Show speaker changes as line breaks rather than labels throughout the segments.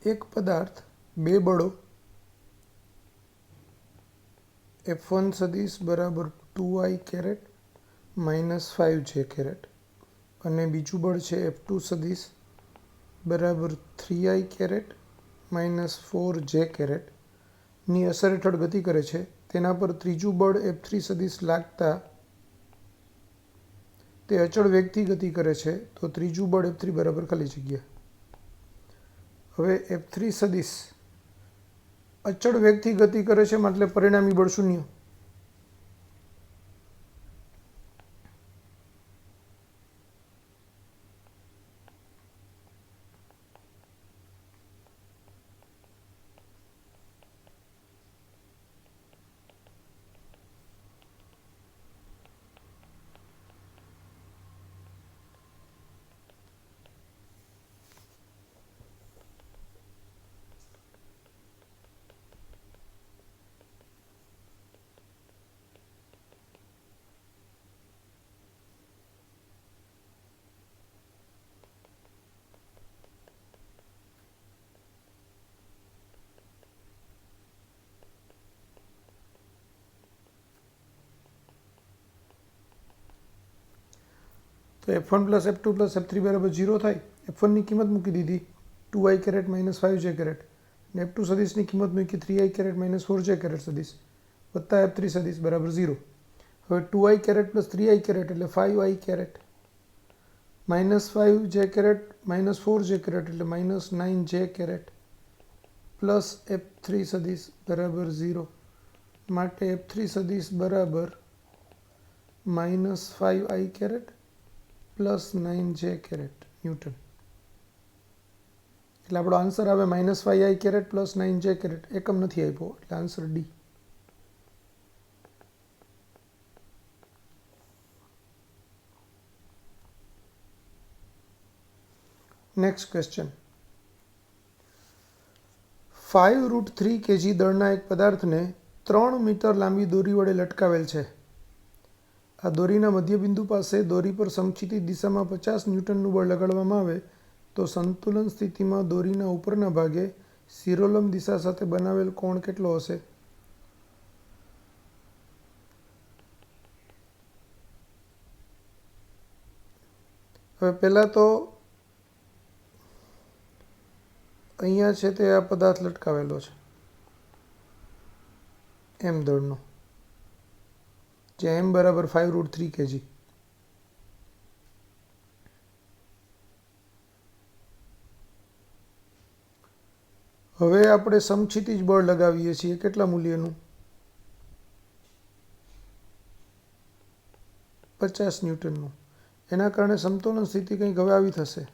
एक पदार्थ बे बळो F1 सदिश बराबर 2i कैरेट -5j कैरेट અને બીજું બળ છે F2 સદિશ બરાબર 3i कैरेट -4j कैरेट ની અસર હેઠળ ગતિ કરે છે। તેના પર ત્રીજું બળ F3 સદિશ લાગતા તે અચળ વેગથી ગતિ કરે છે, તો ત્રીજું બળ F3 બરાબર ખાલી જગ્યા। હવે F3 સદિશ અચળ વેગથી ગતિ કરે છે એટલે પરિણામી બળ શૂન્ય। तो F1 + F2 + F3 बराबर 0 થાય। F1 ની કિંમત મૂકી દીધી 2i कैरेट -5j कैरेट અને F2 સદિશની કિંમત મૂકી 3i कैरेट -4j कैरेट સદિશ વત્તા F3 સદિશ બરાબર 0। હવે 2i कैरेट + 3i कैरेट એટલે 5i carat -5j carat -4j carat એટલે -9j कैरेट પ્લસ F3 સદિશ બરાબર 0 માટે F3 સદિશ બરાબર -5i carat +9j carat Newton. એટલે આપણો આન્સર આવે -5i कैरेट +9j कैरेट। એકમ નથી આપ્યો એટલે answer D. Next question 5√3 kg દળના એક પદાર્થને 3 મીટર લાંબી દોરી વડે લટકાવેલ છે। આ દોરીના મધ્યબિંદુ પાસે દોરી પર સમક્ષિતિજ દિશામાં 50 ન્યૂટનનું બળ લગાડવામાં આવે તો સંતુલન સ્થિતિમાં દોરીના ઉપરના ભાગે શિરોલંબ દિશા સાથે બનાવેલ કોણ કેટલો હશે? હવે પહેલાં તો અહીંયા છે તે આ પદાર્થ લટકાવેલો છે એમ દળનો, જ્યાં m બરાબર 5√3 kg। હવે આપણે સમક્ષિતિજ બળ લગાવીએ છીએ કેટલા મૂલ્યનું? 50 ન્યૂટનનું। એના કારણે સમતોલન સ્થિતિ કંઈક હવે આવી થશે।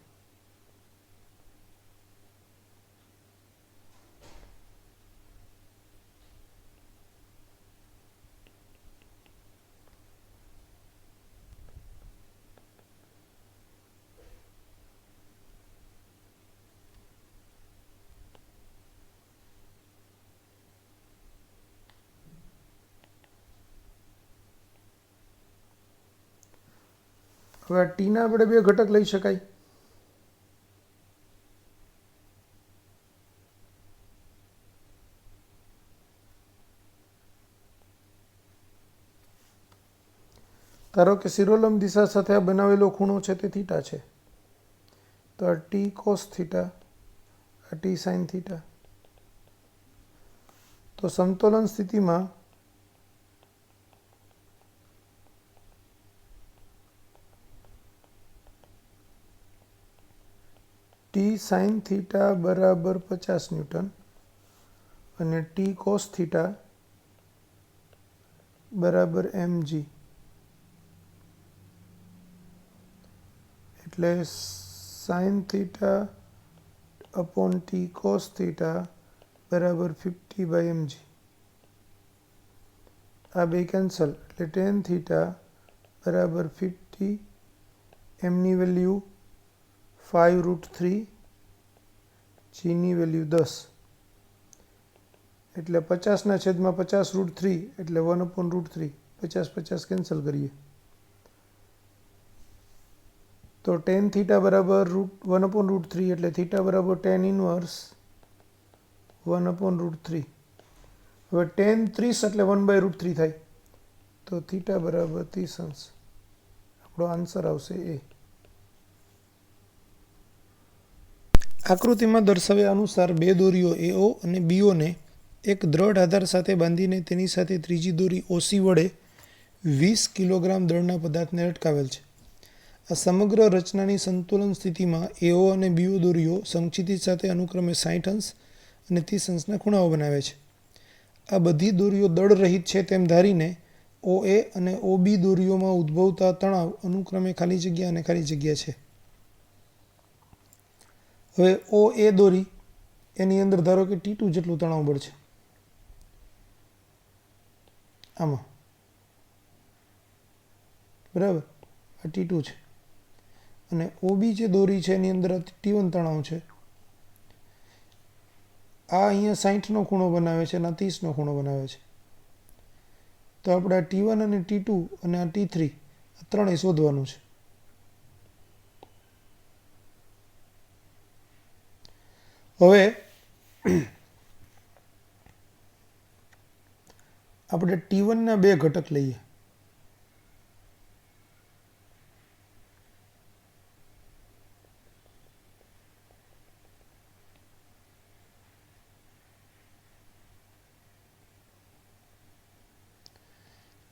હવે આ ટીના આપણે બે ઘટક લઈ શકાય। ધારો કે શિરોલંબ દિશા સાથે આ બનાવેલો ખૂણો છે તે થીટા છે, તો આ ટી કોસ થીટા, આ ટી સાઇન થીટા। તો સમતોલન સ્થિતિમાં ટી સાઇન થીટા બરાબર 50 ન્યૂટન અને ટી કોસ થીટા બરાબર mg। એટલે sine theta upon T cos theta बराबर 50/mg। आ बे कैंसल એટલે tan थीटा बराबर 50, m ની વેલ્યુ 5√3, g ની વેલ્યુ 10 એટલે 50/50√3 એટલે 1/√3। 50 કેન્સલ કરીએ तो tan थीटा बराबर 1/√3 એટલે थीटा बराबर tan इनवर्स 1/√3. હવે tan 30 એટલે 1/√3 થાય, તો થીટા બરાબર 30 અંશ. આપણો આન્સર આવશે એ. આકૃતિમાં દર્શાવ્યા અનુસાર બે દોરીઓ AO અને BOને એક દ્રઢ આધાર સાથે બાંધીને તેની સાથે ત્રીજી દોરી OC વડે 20 કિલોગ્રામ દળના પદાર્થને લટકાવેલ છે. આ સમગ્ર રચનાની સંતુલન સ્થિતિમાં AO અને BO દોરીઓ સમક્ષિતિજ સાથે અનુક્રમે 60 અંશ અને 30 અંશના ખૂણાઓ બનાવે છે. આ બધી દોરીઓ દળ રહિત છે તેમ ધારીને OA અને OB દોરીઓમાં ઉદ્ભવતા તણાવ અનુક્રમે ખાલી જગ્યા અને ખાલી જગ્યા છે. હવે OA દોરી એની અંદર ધારો કે T2 જેટલું તણાવ બળ છે, આમાં બરાબર, આ T2 છે. અને OB જે દોરી છે એની અંદર T1 તણાવ છે. આ અહીંયા 60નો ખૂણો બનાવે છે અને આ 30નો ખૂણો બનાવે છે. તો આપણે આ T1 અને T2 અને આ T3 આ ત્રણેય શોધવાનું છે. હવે આપણે T1 ના બે ઘટક લઈએ.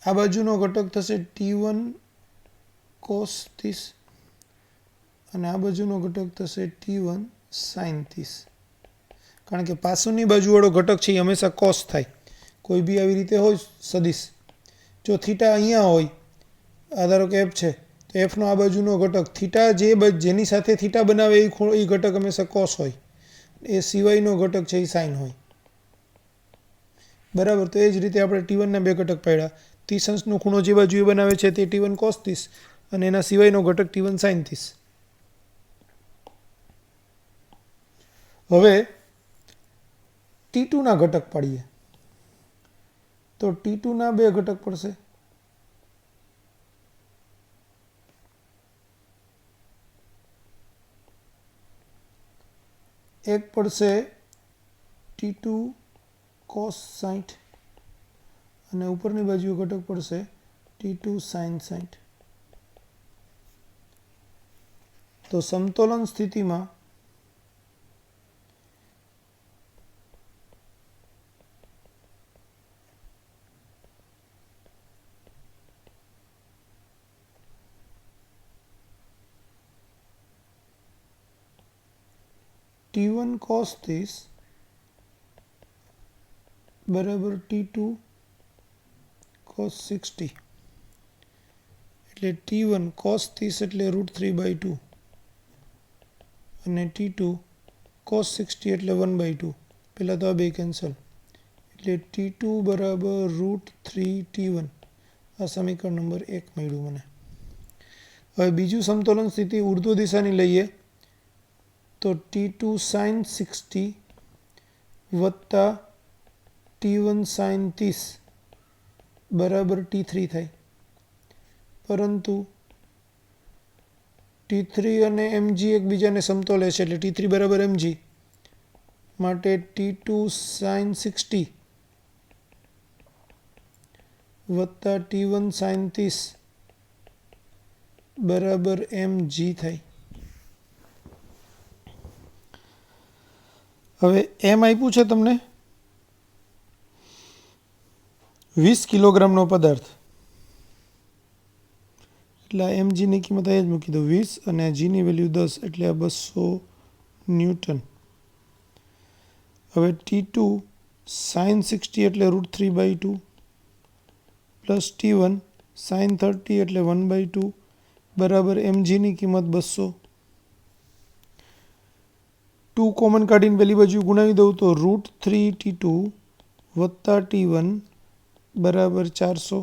આ બાજુનો ઘટક થશે T1 cos 30 અને આ બાજુનો ઘટક થશે T1 sin 30. કારણ કે પાછળની બાજુવાળો ઘટક છે એ હંમેશા cos થાય. કોઈ બી આવી રીતે હોય સદિશ, જો થીટા અહીંયા હોય, આ ધારો કે F છે, તો Fનો આ બાજુનો ઘટક થીટા જેની સાથે થીટા બનાવે એ ઘટક હંમેશા cos હોય, એ સિવાયનો ઘટક છે એ sin હોય. બરાબર. તો એ જ રીતે આપણે T1 ના બે ઘટક પાડ્યા. 30 અંશનો ખૂણો જે બાજુ એ બનાવે છે તે T1 cos 30 અને એના સિવાયનો ઘટક T1 sin 30. હવે T2 ના ઘટક પાડીએ તો T2 ના બે ઘટક પડશે. એક પડશે T2 cos 60 અને ઉપરની બાજુ ઘટક પડશે T2 sin 60. તો સમતોલન સ્થિતિમાં T1 cos 30 બરાબર T2 cos 60 એટલે T1 cos 30 એટલે √3/2 અને T2 cos 60 એટલે 1/2. પહેલાં તો આ બે કેન્સલ એટલે T2 બરાબર √3T1. આ સમીકરણ નંબર 1 મળ્યું મને. હવે બીજું સમતોલન સ્થિતિ ઉર્ધ્વ દિશાની લઈએ તો T2 sin 60 વત્તા T1 sin 30 બરાબર T3 થાય. પરંતુ T3 અને mg એકબીજાને સમતોલે છે એટલે T3 બરાબર mg માટે T2 sin 60 વત્તા T1 sin 30 બરાબર mg થાય. હવે એમ આપ્યું છે તમને 20 કિલોગ્રામનો પદાર્થ, એટલે આ mgની કિંમત અહીં જ મૂકી દો 20 અને gની વેલ્યુ 10 એટલે આ 200 ન્યૂટન. હવે T2 sin 60 એટલે √3/2 પ્લસ T1 sin 30 એટલે 1/2 બરાબર mgની કિંમત 200. 2 કોમન કાઢીને પેલી બાજુ ગુણાવી દઉં તો √3T2 વત્તા T1 બરાબર 400.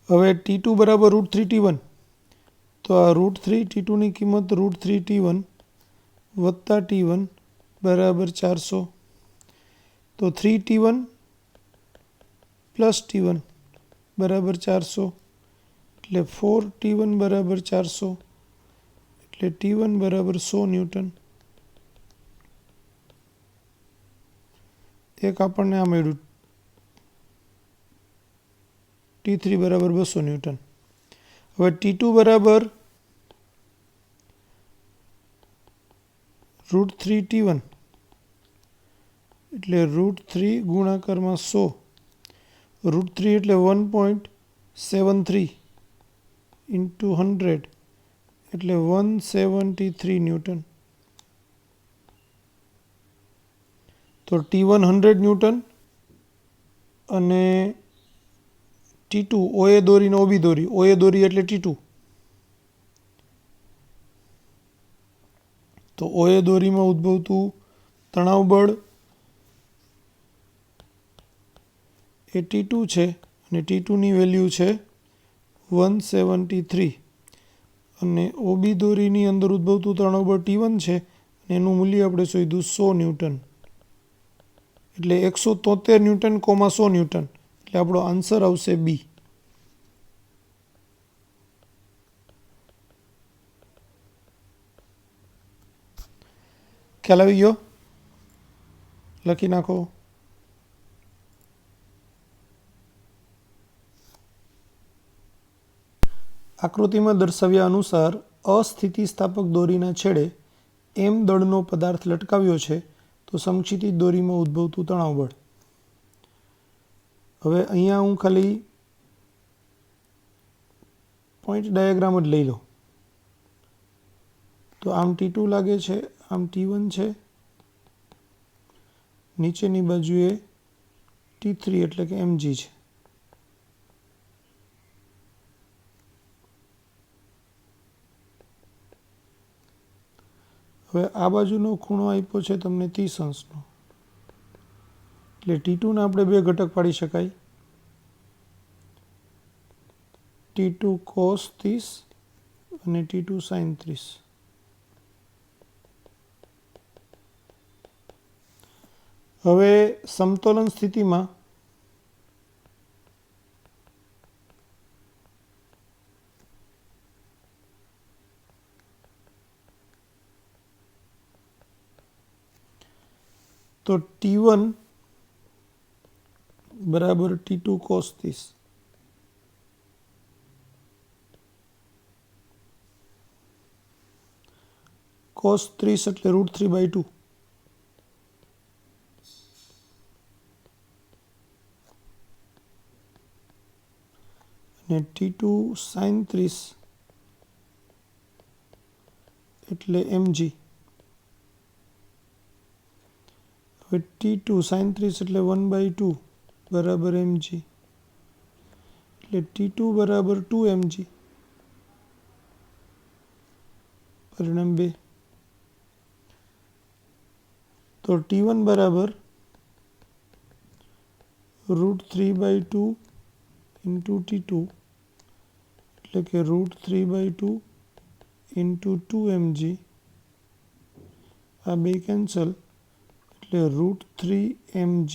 હવે T2 બરાબર √3T1 તો આ √3T2ની કિંમત √3T1 વત્તા T1 બરાબર 400. તો 3T1 પ્લસ T1 બરાબર 400 એટલે 4T1 બરાબર 400 એટલે T1 બરાબર 100 ન્યૂટન. એક આપણને આ મળ્યું T3 બરાબર 200 ન્યૂટન. હવે T2 બરાબર √3T1 એટલે √3 ગુણાકારમાં 100. √3 એટલે 1.73 ઇન્ટુ 100 એટલે 173 ન્યૂટન. તો T1 100 ન્યૂટન અને T2 OA દોરી ને OB દોરી, OA દોરી એટલે T2. તો OA દોરીમાં ઉદ્ભવતું તણાવ બળ એ T2 છે અને T2 ની વેલ્યુ છે 173 અને OB દોરીની અંદર ઉદ્ભવતું તણાવ બળ T1 છે અને એનું મૂલ્ય આપણે શોધ્યું 100 ન્યૂટન. એટલે 173 ન્યૂટન, 100 ન્યૂટન. એટલે આપણો આન્સર આવશે B. ખ્યાલ આવી ગયો? લખી નાખો. આકૃતિમાં દર્શાવ્યા અનુસાર અસ્થિતિસ્થાપક દોરીના છેડે M દળનો પદાર્થ લટકાવ્યો છે તો સમક્ષિતિજ દોરીમાં ઉદ્ભવતું તણાવ બળ. હવે અહીંયા હું ખાલી પોઈન્ટ ડાયાગ્રામ જ લઈ લો. તો આમ T2 લાગે છે, આમ T1 છે, નીચેની બાજુએ T3 એટલે કે mg છે. હવે આ બાજુનો ખૂણો આપ્યો છે તમને 30 અંશનો. એટલે T2 ના આપણે બે ઘટક પાડી શકાય, T2 cos 30 અને T2 sin 30. હવે સમતોલન સ્થિતિમાં તો T1 બરાબર T2 cos 30. cos 30 એટલે √3/2. અને T2 sin 30 એટલે mg. હવે T2 sin 30 એટલે 1/2 બરાબર mg. એટલે T2 બરાબર 2 mg. પરિણામ 2. તો T1 બરાબર √3/2 ઇન્ટુ T2 એટલે કે √3/2 ઇન્ટુ 2 mg. આ બે કેન્સલ એટલે √3 mg.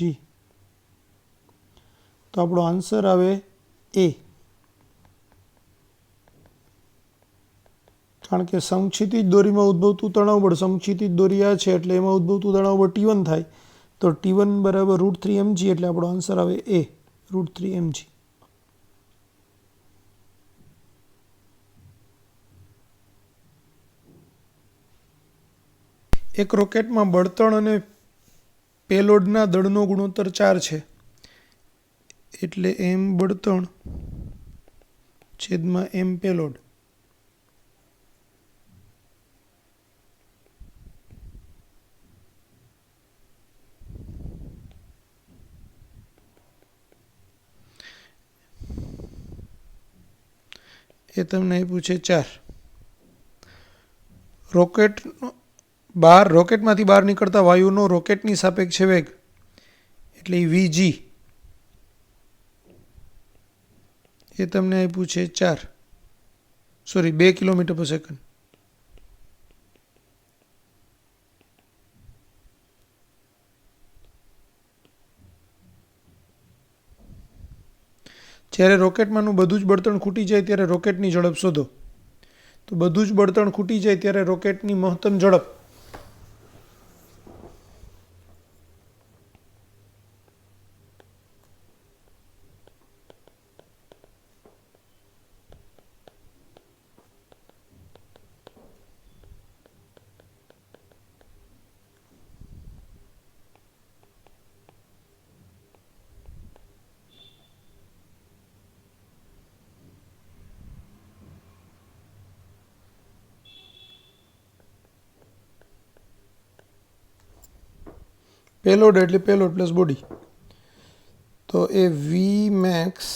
તો આપણો આન્સર આવે A. કારણ કે સમક્ષિતિજ દોરીમાં ઉદ્ભવતું તણાવ બળ, સમક્ષિતિજ દોરી આ છે એટલે એમાં ઉદ્ભવતું તણાવ બળ T1 થાય. તો T1 બરાબર √3 mg એટલે આપણો આન્સર આવે A, √3 mg. એક રોકેટમાં બળતણ અને પેલોડના દળનો ગુણોત્તર 4 છે. એટલે m બળતણ છેદમાં m પેલોડ. એ તમને આપ્યું છે 4. રોકેટમાંથી બહાર નીકળતા વાયુનો રોકેટની સાપેક્ષે વેગ એટલે vg એ તમને આપ્યું છે 2 કિલોમીટર પર સેકન્ડ. જ્યારે રોકેટમાંનું બધું જ બળતણ ખૂટી જાય ત્યારે રોકેટની ઝડપ શોધો. તો બધું જ બળતણ ખૂટી જાય ત્યારે રોકેટની મહત્તમ ઝડપ પેલોડ એટલે પેલોડ પ્લસ બોડી, તો એ વી મેક્સ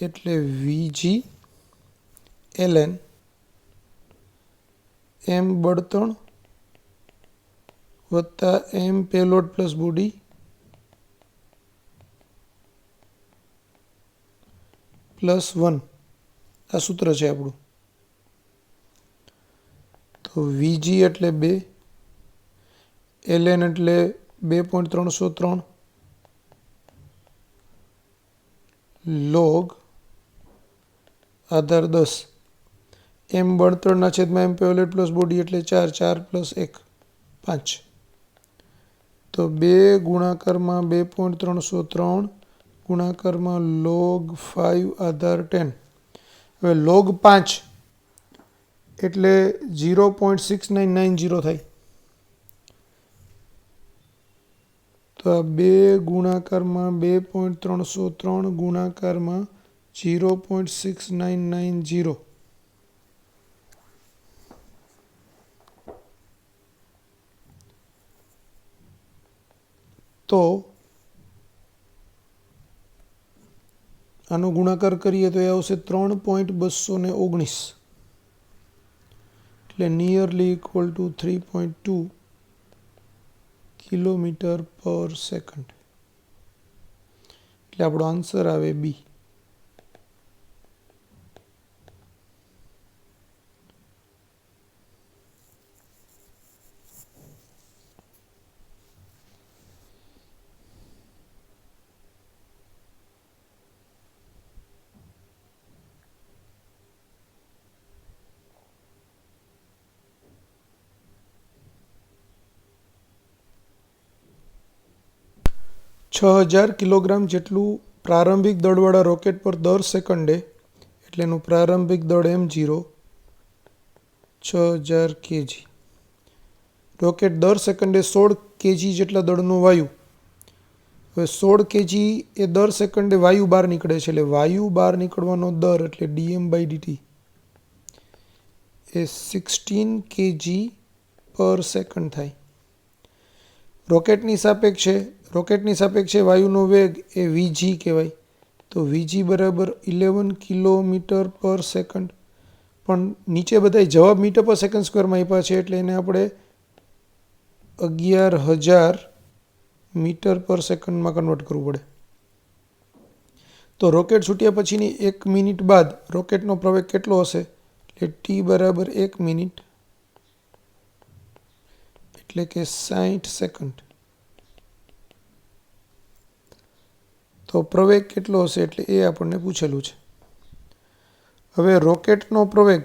એટલે વીજી એલએન એમ બળતણ વત્તા એમ પેલોડ પ્લસ બોડી પ્લસ 1 આ સૂત્ર છે આપણું. તો વીજી એટલે 2, એલએન એટલે 2.303 લોગ આધાર 10 એમ બળતણના છેદમાં એમ પેલોડ પ્લસ બોડી એટલે 4, 4 પ્લસ 1 5. તો 2 ગુણાકારમાં 2.303 ગુણાકારમાં log 5 આધાર 10. હવે log 5 એટલે 0.6990 થાય. તો 2 ગુણાકારમાં 2.303 ગુણાકારમાં 0.6990. તો આનો ગુણાકાર કરીએ તો એ આવશે 3.219 એટલે નિયરલી ઇક્વલ ટુ 3.2 કિલોમીટર પર સેકન્ડ. એટલે આપણો આન્સર આવે બી. $6000 કિલોગ્રામ જેટલું પ્રારંભિક દળવાળા રોકેટ પર દર સેકન્ડે એટલે એનું પ્રારંભિક દળ m0 6000 kg. રોકેટ દર સેકન્ડે 16 kg જેટલા દળનો વાયુ. હવે 16 kg એ દર સેકન્ડે વાયુ બહાર નીકળે છે એટલે વાયુ બહાર નીકળવાનો દર એટલે dm/dt એ 16 kg પર સેકન્ડ થાય. રોકેટની સાપેક્ષે વાયુનો વેગ એ vg કહેવાય. તો vg બરાબર 11 કિલોમીટર પર સેકન્ડ. પણ નીચે બધા જવાબ મીટર પર સેકન્ડ સ્ક્વેરમાં આપ્યા છે એટલે એને આપણે 11000 મીટર પર સેકન્ડમાં કન્વર્ટ કરવું પડે. તો રોકેટ છૂટ્યા પછીની 1 મિનિટ બાદ રોકેટનો પ્રવેગ કેટલો હશે? એટલે t બરાબર 1 મિનિટ એટલે કે 60 સેકન્ડ. તો પ્રવેગ કેટલો હશે એટલે એ આપણને પૂછેલું છે. હવે રોકેટનો પ્રવેગ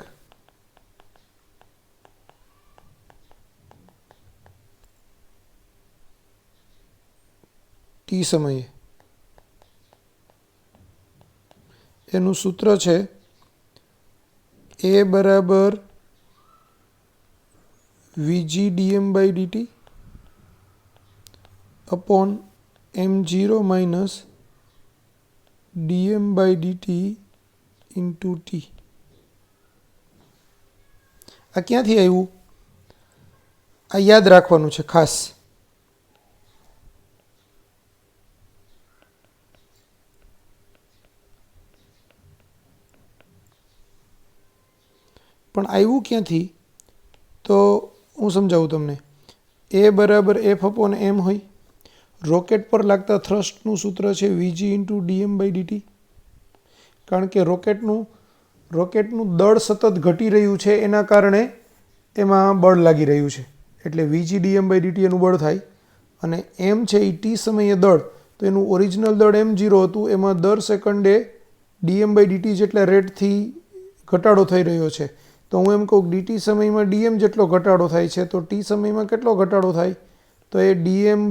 ટી સમયે એનું સૂત્ર છે એ બરાબર vg dm/dt upon m0 minus dm/dt into T. આ ક્યાંથી આવ્યું? આ યાદ રાખવાનું છે ખાસ. પણ આવ્યું ક્યાંથી તો હું સમજાવું તમને. એ બરાબર એફ અપોન એમ હોય. રોકેટ પર લાગતા થ્રસ્ટનું સૂત્ર છે vg ઇન્ટુ dm/dt. કારણ કે રોકેટનું દળ સતત ઘટી રહ્યું છે એના કારણે એમાં બળ લાગી રહ્યું છે એટલે vg dm/dt એનું બળ થાય. અને એમ છે એ ટી સમયે દળ, તો એનું ઓરિજિનલ દળ m0 હતું, એમાં દર સેકન્ડે dm/dt જેટલા રેટથી ઘટાડો થઈ રહ્યો છે. તો હું એમ કહું dt સમયમાં dm જેટલો ઘટાડો થાય છે, તો t સમયમાં કેટલો ઘટાડો થાય? તો એ dm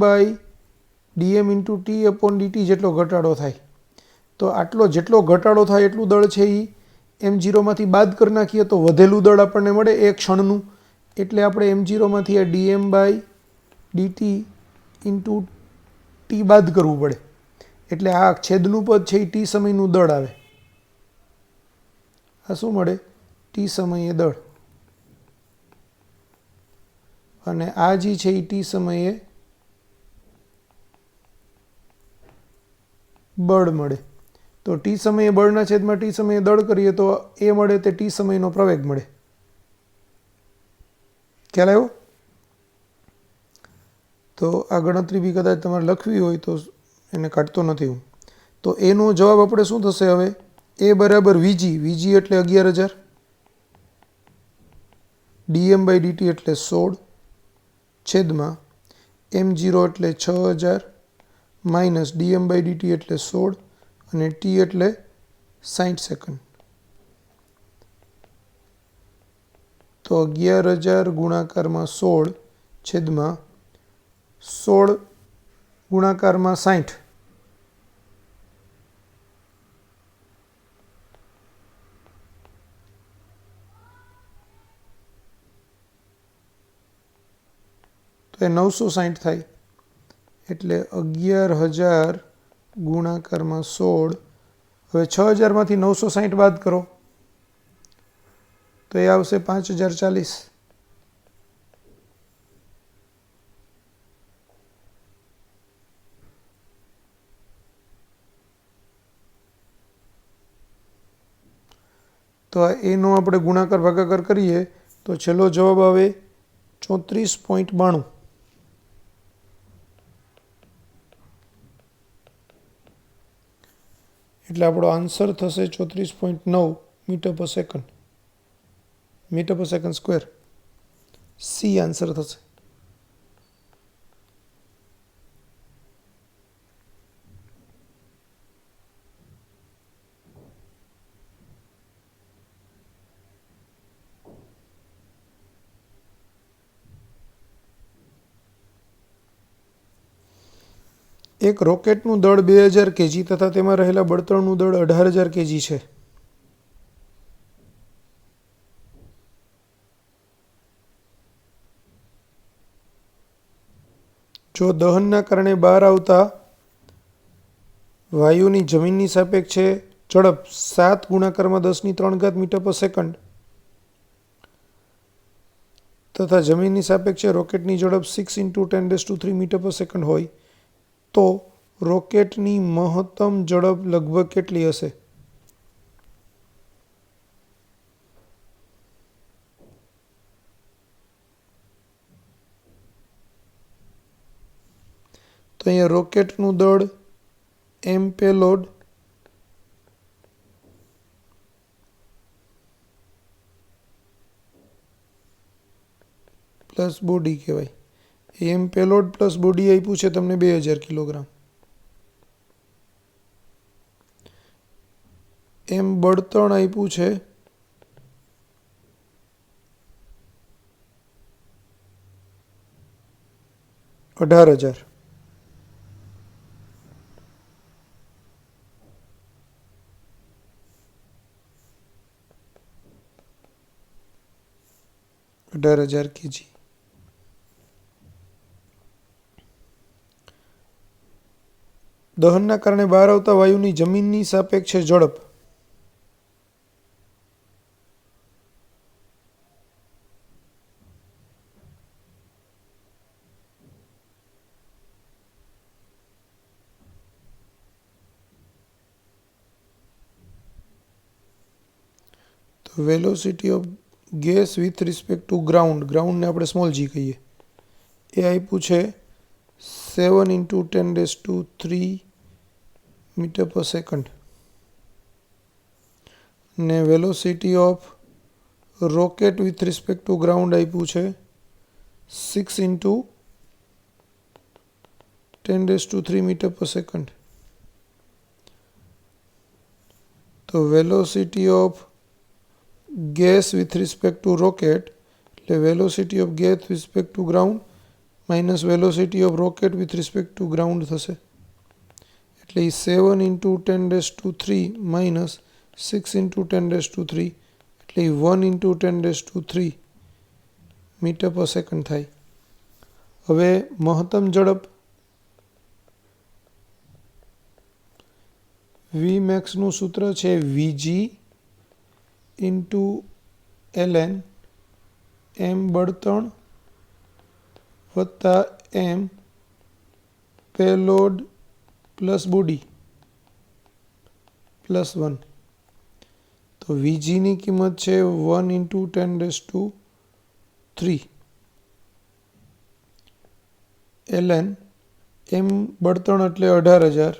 into t upon dt જેટલો ઘટાડો થાય. તો આટલો જેટલો ઘટાડો થાય એટલું દળ છે એ m0માંથી બાદ કરી નાખીએ તો વધેલું દળ આપણને મળે એ ક્ષણનું. એટલે આપણે m0માંથી આ dm by dt into t બાદ કરવું પડે. એટલે આ છેદનું પદ છે એ t સમયનું દળ આવે. આ શું મળે? t સમયે દળ. અને આ જે છે એ t સમયે બળ મળે. તો t સમયે બળના છેદમાં t સમયે દળ કરીએ તો એ મળે તે t સમયનો પ્રવેગ મળે. ખ્યાલ આવ્યો? તો આ ગણતરી બી કદાચ તમારે લખવી હોય તો એને કાઢતો નથી હું. તો એનો જવાબ આપણે શું થશે હવે? એ બરાબર vg એટલે 11,000, dm બાય dt એટલે 16 છેદમાં m0 એટલે 6000 માઇનસ dm બાય dt એટલે 16 અને t એટલે 60 સેકન્ડ. તો 11,000 ગુણાકારમાં 16 છેદમાં 16 ગુણાકારમાં 60. તો એ 960 થાય. એટલે 11,000 ગુણાકારમાં 16. હવે 6,000માંથી 960 બાદ કરો તો એ આવશે 5,040. તો એનો આપણે ગુણાકાર ભાગાકાર કરીએ તો છેલ્લો જવાબ આવે 34.92. એટલે આપણો આન્સર થશે 34.9 metre per second. Metre per second square. C answer થશે. એક રોકેટનું દળ 2000 kg તથા તેમાં રહેલા બળતણનું દળ 18,000 kg છે. જો દહનના કારણે બહાર આવતા વાયુની જમીનની સાપેક્ષે ઝડપ 7 ગુણાકારમાં 10⁻³ મીટર પર સેકન્ડ તથા જમીનની સાપેક્ષે રોકેટની ઝડપ 6 × 10⁻³ મીટર પર સેકન્ડ હોય તો રોકેટની મહત્તમ ઝડપ લગભગ કેટલી હશે? તો અહીંયા રોકેટનું દળ m પેલોડ પ્લસ બોડી કહેવાય. m પેલોડ પ્લસ બોડી આપ્યું છે તમને 2000 કિલોગ્રામ. m બળતણ આપ્યું છે 18,000. kg. દહનના કારણે બહાર આવતા વાયુની જમીનની સાપેક્ષે ઝડપ તો velocity of gas with respect to ગ્રાઉન્ડને આપણે સ્મોલ g કહીએ. એ આપ્યું છે 7 × 10⁻³ મીટર પર સેકન્ડ ને velocity of rocket with respect to ground આપ્યું છે 6 × 10⁻³ મીટર પર સેકન્ડ. તો velocity of gas with respect to rocket, એટલે velocity of gas with respect to ground minus velocity of rocket with respect to ground થશે. એટલે 7 × 10⁻³ minus 6 × 10⁻³ એટલે 1 × 10⁻³ metre per second થાય. હવે મહત્તમ ઝડપ Vmaxનું સૂત્ર છે Vg × ln m બળતણ વત્તા m payload plus body plus 1. તો Vg ની કિંમત છે 1 × 10⁻³ ln m બળતણ એટલે 18,000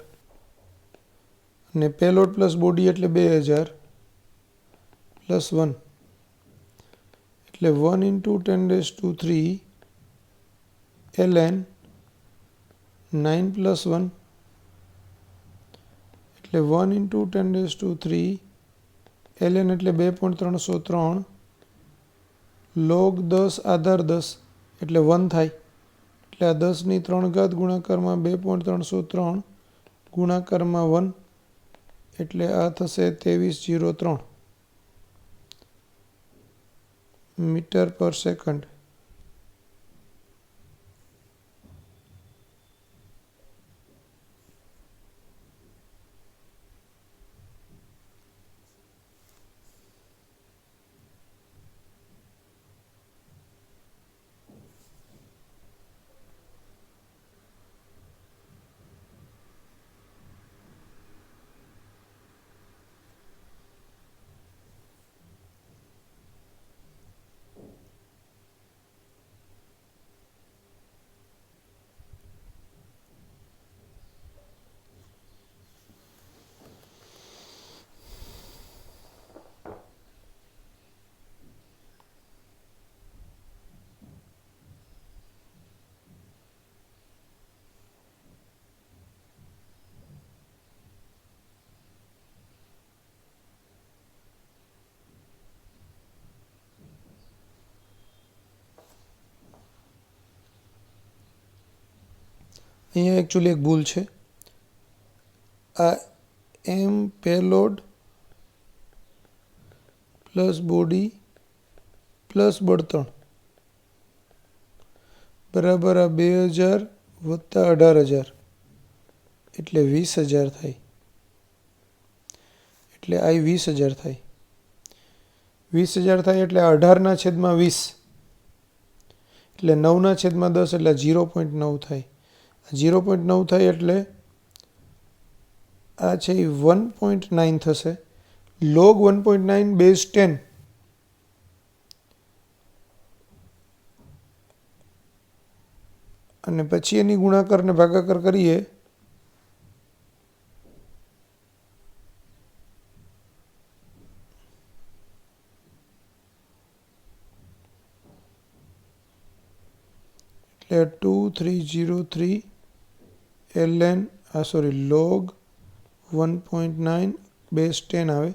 અને પેલોડ પ્લસ બોડી એટલે 2000 પ્લસ 1 એટલે 1 × 10⁻³ ln 9 પ્લસ 1 એટલે 1 × 10⁻³ ln એટલે 2.303 log 10 આધાર 10 એટલે 1 થાય. એટલે આ 10⁻³ ગુણાકારમાં 2.303 ગુણાકારમાં 1 એટલે આ થશે 2303 મીટર પર સેકન્ડ. અહીંયા એકચ્યુઅલી એક ભૂલ છે. આ m payload plus body plus બળતણ બરાબર આ 2000 વત્તા 18,000 એટલે 20,000 થાય. એટલે આ 20,000 થાય. 20,000 થાય એટલે 18/20 એટલે 9/10 એટલે 0.9 થાય. 0.9 થાય એટલે આ છે 1.9 થશે. log 1.9 બેઝ 10 અને પછી એની ગુણાકાર ને ભાગાકાર કરીએ એટલે 2303 ln log 1.9 બેઝ 10 આવે.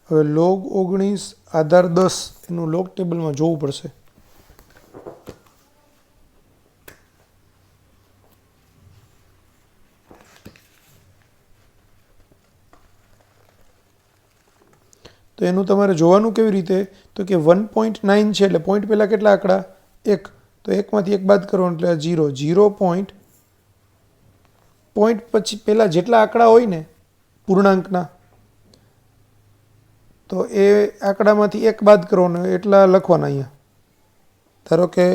હવે log 19 આધાર 10 એનું log ટેબલમાં જોવું પડશે. તો એનું તમારે જોવાનું કેવી રીતે તો કે 1.9 છે એટલે પોઈન્ટ પહેલાં કેટલા આંકડા 1 તો 1માંથી 1 બાદ કરવાનું એટલે 0 0 પોઈન્ટ પછી પહેલાં જેટલા આંકડા હોય ને પૂર્ણાંકના તો એ આંકડામાંથી 1 બાદ કરવાનો એટલા લખવાના. અહીંયા ધારો કે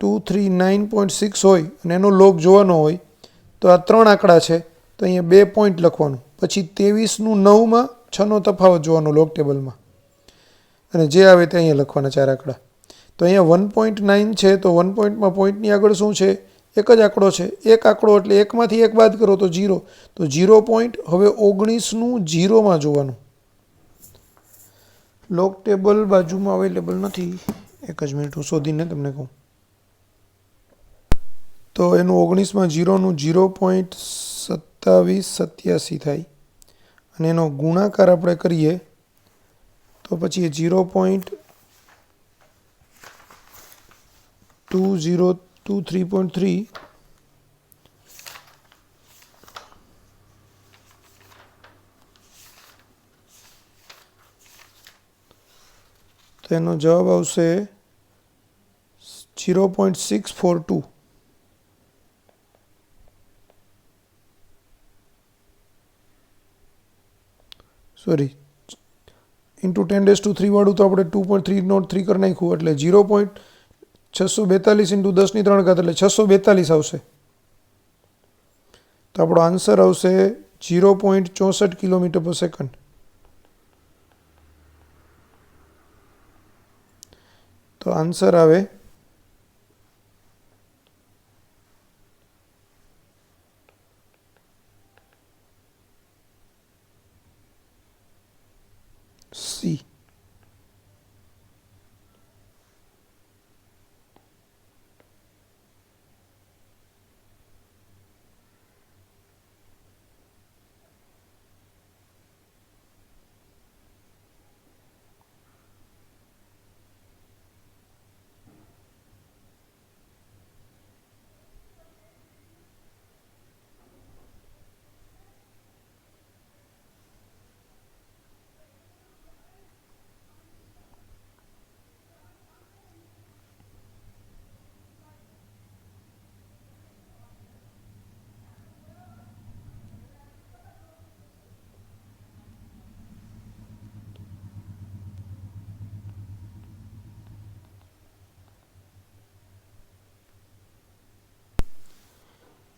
239.6 હોય અને એનો લોગ જોવાનો હોય તો આ 3 આંકડા છે તો અહીંયા 2 પોઈન્ટ લખવાનું. પછી 23નું 9માં 6નો તફાવત જોવાનો લોગ ટેબલમાં અને જે આવે તે અહીંયા લખવાના 4 આંકડા. તો અહીંયા 1.9 છે તો 1 પોઈન્ટમાં પોઈન્ટની આગળ શું છે એક જ આંકડો છે. એક આંકડો એટલે 1માંથી 1 બાદ કરો તો 0 તો 0 પોઈન્ટ. હવે 19નું 0માં જોવાનું. લોગ ટેબલ બાજુમાં અવેલેબલ નથી. એક જ મિનિટ હું શોધીને તમને કહું. તો એનું 19માં 0નું 0.2787 થાય અને એનો ગુણાકાર આપણે કરીએ તો પછી 0.2023.3 તો એનો જવાબ આવશે 0.642 સોરી ઇન્ટુ 10⁻³ વાળું તો આપણે 2.303 કરી નાખ્યું એટલે 0.642 ઇન્ટુ 10⁻³ એટલે 642 આવશે. તો આપણો આન્સર આવશે 0.64 કિલોમીટર પર સેકન્ડ. તો આન્સર આવે સી.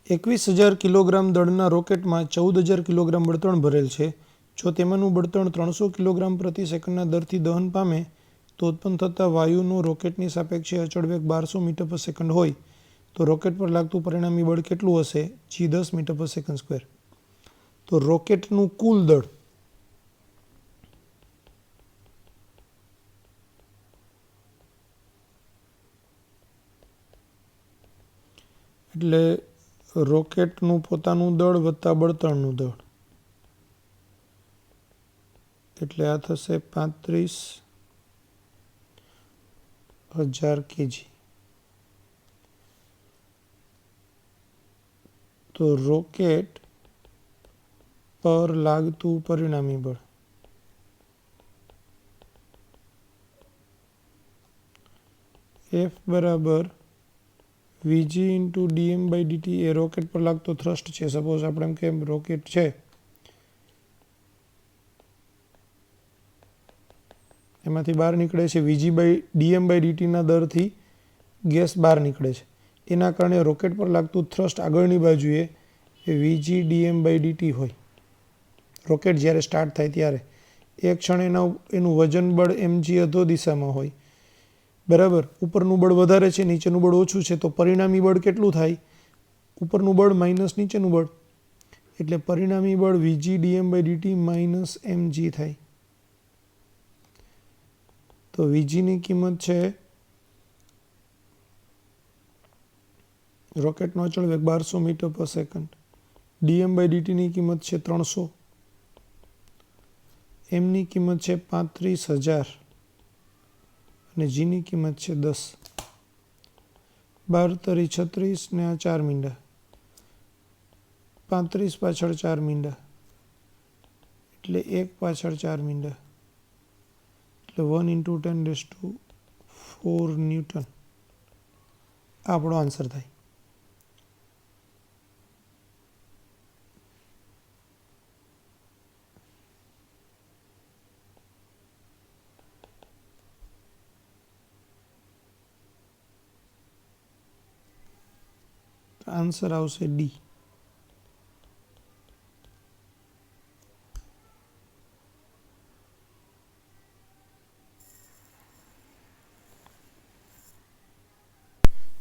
₹21,000 કિલોગ્રામ દળના રોકેટમાં 14,000 કિલોગ્રામ બળતણ ભરેલ છે. જો તેમાંનું બળતણ 300 કિલોગ્રામ પ્રતિ સેકન્ડના દરથી દહન પામે તો ઉત્પન્ન થતા વાયુનો રોકેટની સાપેક્ષે અચળ વેગ 1200 મીટર પર સેકન્ડ હોય તો રોકેટ પર લાગતું પરિણામી બળ કેટલું હશે? g 10 metre per second square. તો રોકેટનું કુલ દળ એટલે રોકેટનું પોતાનું દળ વત્તા બળતણનું દળ એટલે આ થશે 35,000 kg. તો રોકેટ પર લાગતું પરિણામી બળ F બરાબર Vg ઇન્ટુ dm/dt એ રોકેટ પર લાગતો થ્રસ્ટ છે. સપોઝ આપણે એમ કે રોકેટ છે એમાંથી બહાર નીકળે છે Vg/dm/dt ના દરથી ગેસ બહાર નીકળે છે. એના કારણે રોકેટ પર લાગતું થ્રસ્ટ આગળની બાજુએ એ Vg dm/dt હોય. રોકેટ જ્યારે સ્ટાર્ટ થાય ત્યારે એ ક્ષણે એનું વજન બળ mg અધો દિશામાં હોય. બરાબર. ઉપરનું બળ વધારે છે, નીચેનું બળ ઓછું છે, તો પરિણામી બળ કેટલું થાય? ઉપરનું બળ માઇનસ નીચેનું બળ એટલે પરિણામી બળ Vg dm/dt માઇનસ mg થાય. તો Vg ની કિંમત છે રોકેટનો અચળ વેગ 1200 મીટર પર સેકન્ડ, dm/dt ની કિંમત છે 300, m ની કિંમત છે 35,000 અને g ની કિંમત છે 10. 12 તરી 36 ને આ 4 મીંડા, 35 પાછળ 4 મીંડા એટલે 1 પાછળ 4 મીંડા એટલે 1 × 10⁴ ન્યૂટન આપણો આન્સર થાય. આન્સર આવશે ડી.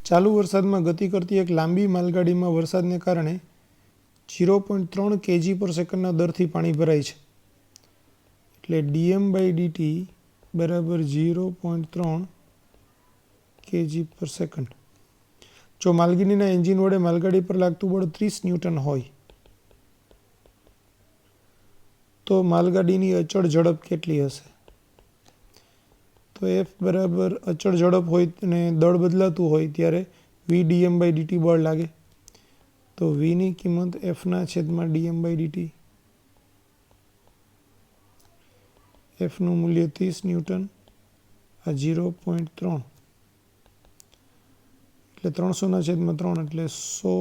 ચાલુ વરસાદમાં ગતિ કરતી એક લાંબી માલગાડીમાં વરસાદને કારણે 0.3 kg/સેકન્ડના દરથી પાણી ભરાય છે. એટલે dm/dt બરાબર 0.3 kg/સેકન્ડ. જો માલગાડીના એન્જિન વડે માલગાડી પર લાગતું બળ 30 ન્યૂટન હોય તો માલગાડીની અચળ ઝડપ કેટલી હશે? તો F બરાબર અચળ ઝડપ હોય અને દળ બદલાતું હોય ત્યારે V dm/dt બળ લાગે. તો V ની કિંમત Fના છેદમાં dm/dt. Fનું મૂલ્ય 30 ન્યૂટન, આ 0.3 એટલે 300/3 એટલે 100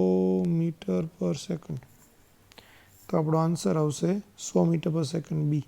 મીટર પર સેકન્ડ. તો આપણો આન્સર આવશે 100 મીટર પર સેકન્ડ બી.